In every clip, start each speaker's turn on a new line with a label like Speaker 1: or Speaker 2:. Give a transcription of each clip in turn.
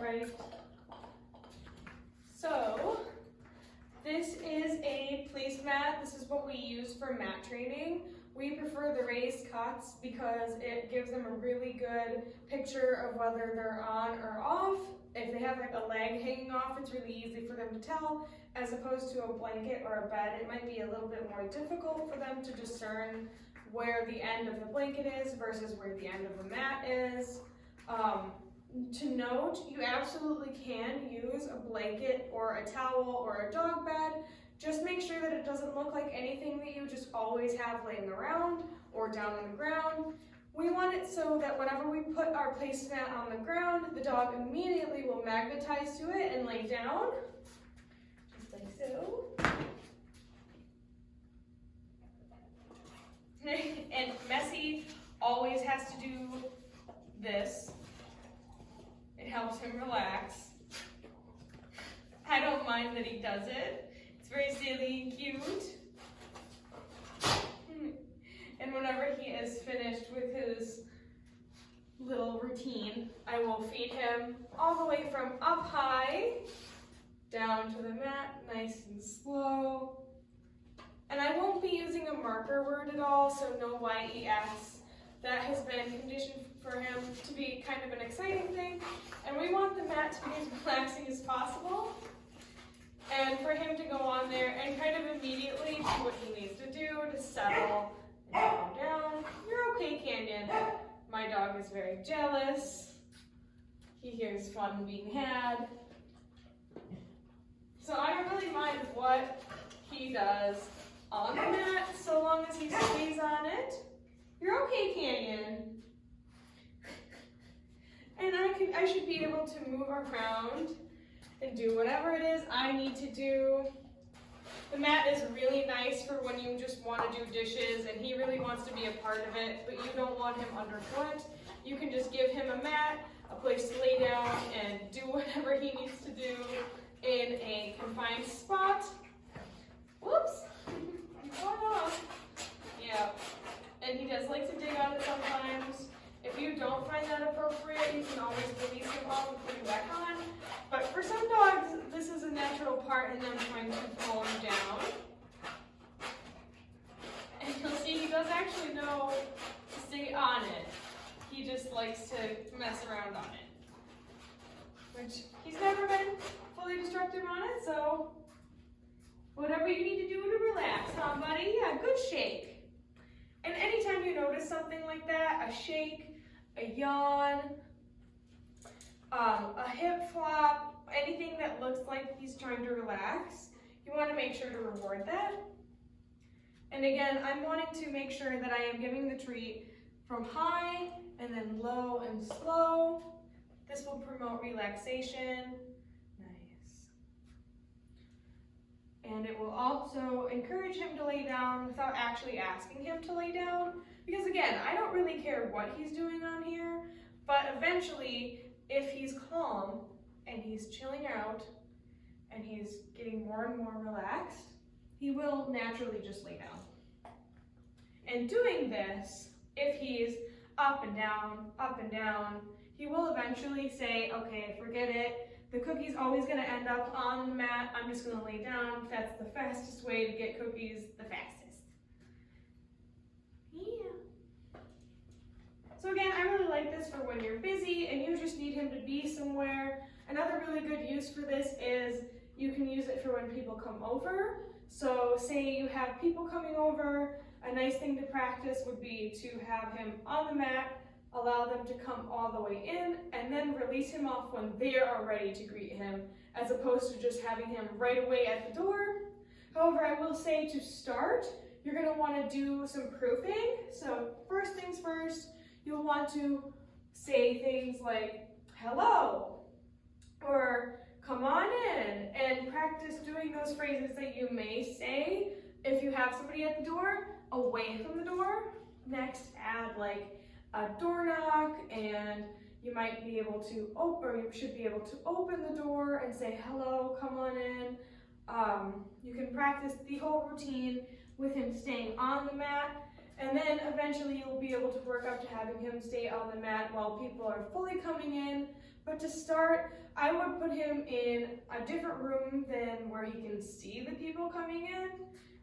Speaker 1: right. So this is a placemat. This is what we use for mat training. We prefer the raised cuts because it gives them a really good picture of whether they're on or off. If they have like a leg hanging off, it's really easy for them to tell, as opposed to a blanket or a bed. It might be a little bit more difficult for them to discern where the end of the blanket is versus where the end of the mat is. To note, you absolutely can use a blanket or a towel or a dog bed. Just make sure that it doesn't look like anything that you just always have laying around or down on the ground. We want it so that whenever we put our placemat on the ground, the dog immediately will magnetize to it and lay down, just like so. And Messi always has to do this. It helps him relax. I don't mind that he does it. It's very silly and cute. And whenever he is finished with his little routine, I will feed him all the way from up high down to the mat, nice and slow. And I won't be using a marker word at all, so no YES. That has been conditioned for him to be kind of an exciting thing. And we want the mat to be as relaxing as possible. And for him to go on there and kind of immediately do what he needs to do to settle and calm down. You're okay, Canyon. My dog is very jealous. He hears fun being had. So I don't really mind what he does on the mat, so long as he stays on it. You're okay, Canyon. And I should be able to move around and do whatever it is I need to do. The mat is really nice for when you just want to do dishes and he really wants to be a part of it, but you don't want him underfoot. You can just give him a mat, a place to lay down, and do whatever he needs to do in a confined spot. Whoops, he's going off. Yeah, and he does like to dig on it sometimes. If you don't find that appropriate, you can always release him off and put him back on. But for some dogs, this is a natural part in them trying to calm down. And you'll see he does actually know to stay on it. He just likes to mess around on it. Which he's never been fully destructive on it, so whatever you need to do to relax, huh, buddy? Yeah, good shake. And anytime you notice something like that, a shake, a yawn, a hip flop, anything that looks like he's trying to relax, you want to make sure to reward that. And again, I'm wanting to make sure that I am giving the treat from high and then low and slow. This will promote relaxation. Nice. And it will also encourage him to lay down without actually asking him to lay down. Because again, I don't really care what he's doing on here, but eventually, if he's calm and he's chilling out and he's getting more and more relaxed, he will naturally just lay down. And doing this, if he's up and down, he will eventually say, okay, forget it. The cookie's always gonna end up on the mat. I'm just gonna lay down. That's the fastest way to get cookies the fastest. Yeah. So again, I really like this for when you're busy and you just need him to be somewhere. Another really good use for this is you can use it for when people come over. So say you have people coming over, a nice thing to practice would be to have him on the mat, allow them to come all the way in, and then release him off when they are ready to greet him, as opposed to just having him right away at the door. However, I will say to start, you're going to want to do some proofing. So first things first, you'll want to say things like, hello, or come on in, and practice doing those phrases that you may say if you have somebody at the door, away from the door. Next, add like a door knock, and you might be able to open, or you should be able to open the door and say, hello, come on in. You can practice the whole routine with him staying on the mat, And then eventually you'll be able to work up to having him stay on the mat while people are fully coming in. But to start, I would put him in a different room than where he can see the people coming in.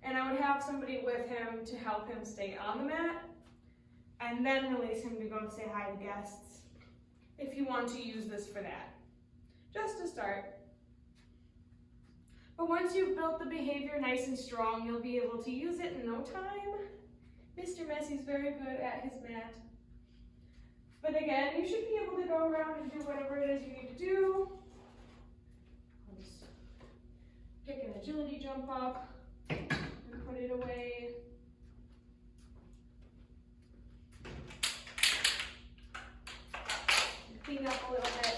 Speaker 1: And I would have somebody with him to help him stay on the mat. And then release him to go and say hi to guests if you want to use this for that. Just to start. But once you've built the behavior nice and strong, you'll be able to use it in no time. Mr. Messi's very good at his mat. But again, you should be able to go around and do whatever it is you need to do. I'll just pick an agility jump up and put it away. Clean up a little bit.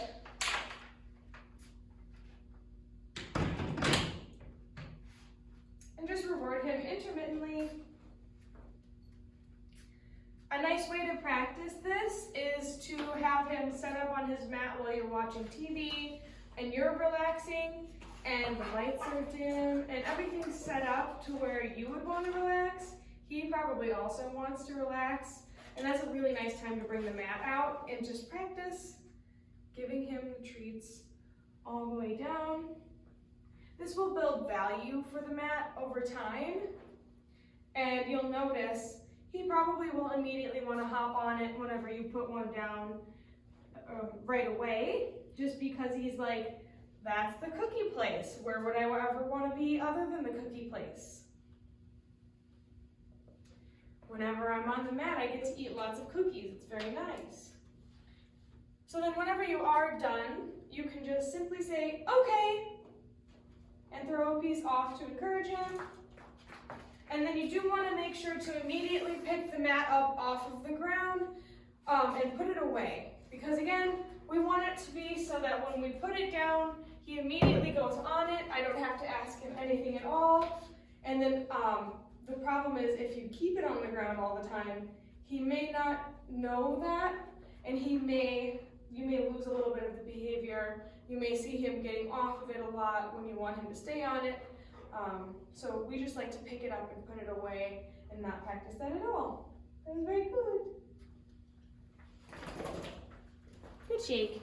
Speaker 1: And just reward him intermittently. A nice way to practice this is to have him set up on his mat while you're watching TV and you're relaxing and the lights are dim and everything's set up to where you would want to relax. He probably also wants to relax, and that's a really nice time to bring the mat out and just practice giving him the treats all the way down. This will build value for the mat over time, and you'll notice he probably will immediately want to hop on it whenever you put one down right away, just because he's like, that's the cookie place. Where would I ever want to be other than the cookie place? Whenever I'm on the mat, I get to eat lots of cookies. It's very nice. So then whenever you are done, you can just simply say, okay, and throw a piece off to encourage him. And then you do want to make sure to immediately pick the mat up off of the ground and put it away. Because again, we want it to be so that when we put it down, he immediately goes on it. I don't have to ask him anything at all. And then the problem is if you keep it on the ground all the time, he may not know that, and you may lose a little bit of the behavior. You may see him getting off of it a lot when you want him to stay on it. So we just like to pick it up and put it away and not practice that at all. That was very good. Good shake.